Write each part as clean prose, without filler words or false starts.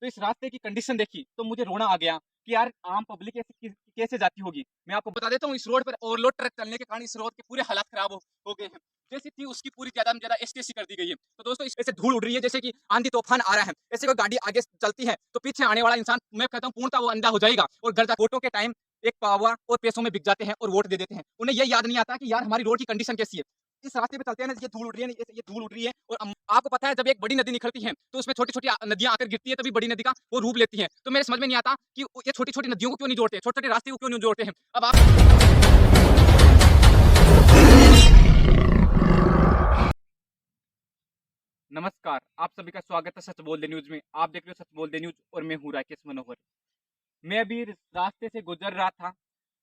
तो इस रास्ते की कंडीशन देखी तो मुझे रोना आ गया कि यार आम पब्लिक ऐसे कैसे जाती होगी। मैं आपको बता देता हूँ, इस रोड पर ओवरलोड ट्रक चलने के कारण इस रोड के पूरे हालात खराब हो गए हैं। जैसी थी उसकी पूरी ज्यादा में ज्यादा एसटीसी कर दी गई है। तो दोस्तों ऐसे धूल उड़ रही है जैसे कि आंधी तूफान आ रहा है। ऐसे कोई गाड़ी आगे चलती है तो पीछे आने वाला इंसान, मैं कहता हूँ, पूर्णतः वो अंधा हो जाएगा और घर वोटों के टाइम एक पावा और पैसों में बिक जाते हैं और वोट दे देते हैं। उन्हें यह याद नहीं आता कि यार हमारी रोड की कंडीशन कैसी है। इस रास्ते पे चलते हैं ना, ये धूल उड़ रही है, ये धूल उड़ रही है। और आपको पता है जब एक बड़ी नदी निकलती है तो उसमें छोटी छोटी नदियां आकर गिरती है, तभी बड़ी नदी का वो रूप लेती है। तो मेरे समझ में नहीं आता कि ये छोटी छोटी नदियों को क्यों नहीं जोड़ते, छोटे छोटे रास्ते को क्यों नहीं जोड़ते हैं। अब आप नमस्कार, आप सभी का स्वागत है सच बोल दे न्यूज में। आप देख रहे हो सच बोल दे न्यूज और मैं हूँ राकेश मनोहर। मैं अभी इस रास्ते से गुजर रहा था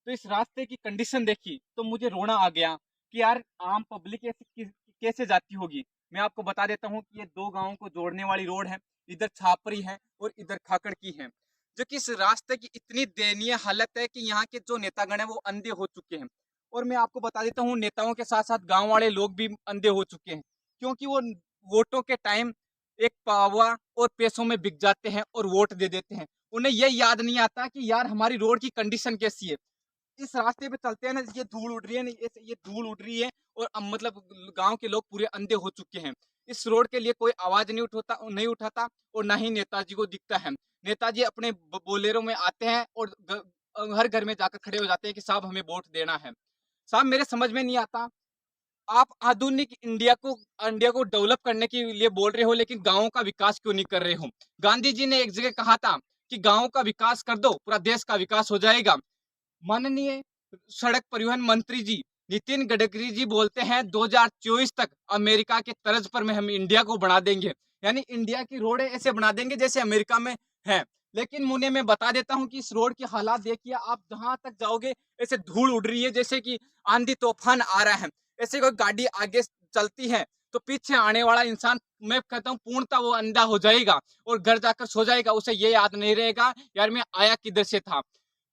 तो इस रास्ते की कंडीशन देखी तो मुझे रोना आ गया कि यार आम पब्लिक ऐसे कैसे जाती होगी। मैं आपको बता देता हूँ कि ये दो गांवों को जोड़ने वाली रोड है, इधर छापरी है और इधर खाकड़ की है। जो कि इस रास्ते की इतनी दयनीय हालत है कि यहाँ के जो नेतागण है वो अंधे हो चुके हैं। और मैं आपको बता देता हूँ, नेताओं के साथ साथ गाँव वाले लोग भी अंधे हो चुके हैं, क्योंकि वो वोटों के टाइम एक पावा और पैसों में बिक जाते हैं और वोट दे देते हैं। उन्हें यह याद नहीं आता कि यार हमारी रोड की कंडीशन कैसी है। इस रास्ते पे चलते हैं ना, ये धूल उड़ रही है, ये धूल उड़ रही है और मतलब गांव के लोग पूरे अंधे हो चुके हैं। इस रोड के लिए कोई आवाज नहीं उठाता और ना ही नेताजी को दिखता है। नेताजी अपने बोलेरो में आते हैं और हर घर में जाकर खड़े हो जाते हैं कि साहब हमें वोट देना है। साहब मेरे समझ में नहीं आता, आप आधुनिक इंडिया को डेवलप करने के लिए बोल रहे हो, लेकिन गांवों का विकास क्यों नहीं कर रहे हो। गांधी जी ने एक जगह कहा था कि गांवों का विकास कर दो, पूरा देश का विकास हो जाएगा। माननीय सड़क परिवहन मंत्री जी नितिन गडकरी जी बोलते हैं 2024 तक अमेरिका के तर्ज पर में हम इंडिया को बना देंगे, यानी इंडिया की रोडें ऐसे बना देंगे जैसे अमेरिका में है। लेकिन मुझे मैं बता देता हूं कि इस रोड के हालात देखिए, आप जहां तक जाओगे ऐसे धूल उड़ रही है जैसे कि आंधी तूफान आ रहा है। ऐसे कोई गाड़ी आगे चलती है तो पीछे आने वाला इंसान, मैं कहता हूँ, पूर्णतः वो अंधा हो जाएगा और घर जाकर सो जाएगा। उसे ये याद नहीं रहेगा यार मैं आया किधर से था।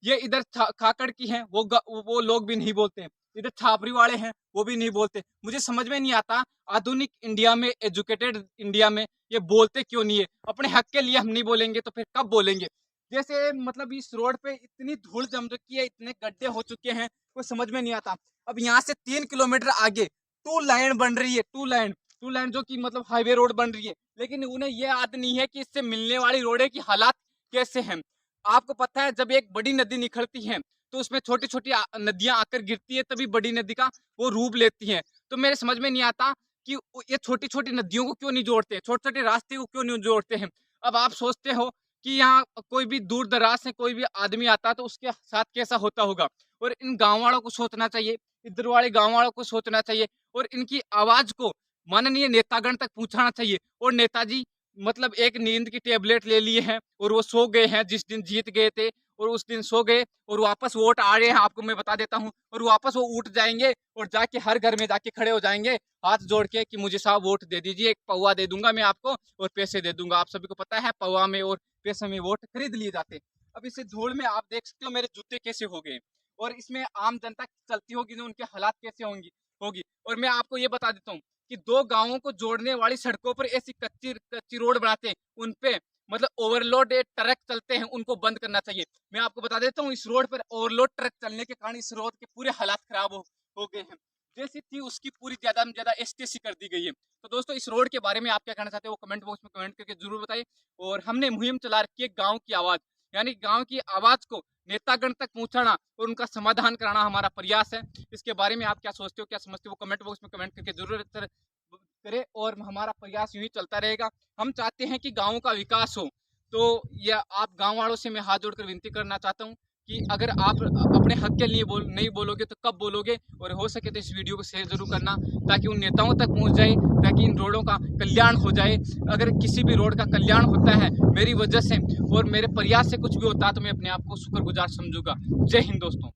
ये इधर खाकड़ की है, वो लोग भी नहीं बोलते। इधर छापरी वाले हैं, वो भी नहीं बोलते। मुझे समझ में नहीं आता, आधुनिक इंडिया में, एजुकेटेड इंडिया में ये बोलते क्यों नहीं है। अपने हक के लिए हम नहीं बोलेंगे तो फिर कब बोलेंगे। जैसे मतलब इस रोड पे इतनी धूल जम रखी है, इतने गड्ढे हो चुके हैं, कोई समझ में नहीं आता। अब यहाँ से 3 किलोमीटर आगे टू लाइन बन रही है, टू लाइन जो कि मतलब हाईवे रोड बन रही है, लेकिन उन्हें यह याद नहीं है कि इससे मिलने वाली रोडे की हालात कैसे हैं। आपको पता है जब एक बड़ी नदी निकलती है तो उसमें छोटी छोटी नदियां आकर गिरती है, तभी बड़ी नदी का वो रूप लेती है। तो मेरे समझ में नहीं आता कि ये छोटी छोटी नदियों को क्यों नहीं जोड़ते, छोटे छोटे रास्ते को क्यों नहीं जोड़ते हैं। अब आप सोचते हो कि यहाँ कोई भी दूर दराज से कोई भी आदमी आता तो उसके साथ कैसा होता होगा। और इन गाँव वालों को सोचना चाहिए, इधर वाले गाँव वालों को सोचना चाहिए और इनकी आवाज को माननीय नेतागण तक पहुंचाना चाहिए। और नेताजी मतलब एक नींद की टेबलेट ले लिए हैं और वो सो गए हैं, जिस दिन जीत गए थे और उस दिन सो गए और वापस वोट आ रहे हैं, आपको मैं बता देता हूं। और वापस वो उठ जाएंगे और जाके हर घर में जाके खड़े हो जाएंगे हाथ जोड़ के कि मुझे साहब वोट दे दीजिए, एक पौवा दे दूंगा मैं आपको और पैसे दे दूंगा। आप सभी को पता है पौवा में और पैसे में वोट खरीद लिए जाते। अब इसे धूल में आप देख सकते हो मेरे जूते कैसे हो गए और इसमें आम जनता चलती होगी तो उनके हालात कैसे होगी। और मैं आपको ये बता देता हूँ कि दो गांवों को जोड़ने वाली सड़कों पर ऐसी कच्ची कच्ची रोड बनाते हैं, उनपे मतलब ओवरलोड ट्रक चलते हैं, उनको बंद करना चाहिए। मैं आपको बता देता हूँ, इस रोड पर ओवरलोड ट्रक चलने के कारण इस रोड के पूरे हालात खराब हो गए हैं। जैसी थी उसकी पूरी ज्यादा में ज्यादा एसटीसी कर दी गई है। तो दोस्तों इस रोड के बारे में आप क्या कहना चाहते हो वो कमेंट बॉक्स में कमेंट करके जरूर बताइए। और हमने मुहिम चला रखी है गाँव की आवाज, यानी गाँव की आवाज को नेतागण तक पहुंचाना और उनका समाधान कराना हमारा प्रयास है। इसके बारे में आप क्या सोचते हो, क्या समझते हो, वो कमेंट बॉक्स में कमेंट करके जरूर करें और हमारा प्रयास यूं ही चलता रहेगा। हम चाहते हैं कि गाँव का विकास हो। तो यह आप गाँव वालों से मैं हाथ जोड़कर विनती करना चाहता हूं कि अगर आप अपने हक के लिए नहीं बोलोगे तो कब बोलोगे। और हो सके तो इस वीडियो को शेयर जरूर करना ताकि उन नेताओं तक पहुंच जाए, ताकि इन रोडों का कल्याण हो जाए। अगर किसी भी रोड का कल्याण होता है मेरी वजह से और मेरे प्रयास से कुछ भी होता है तो मैं अपने आप को शुक्रगुजार समझूंगा। जय हिंद दोस्तों।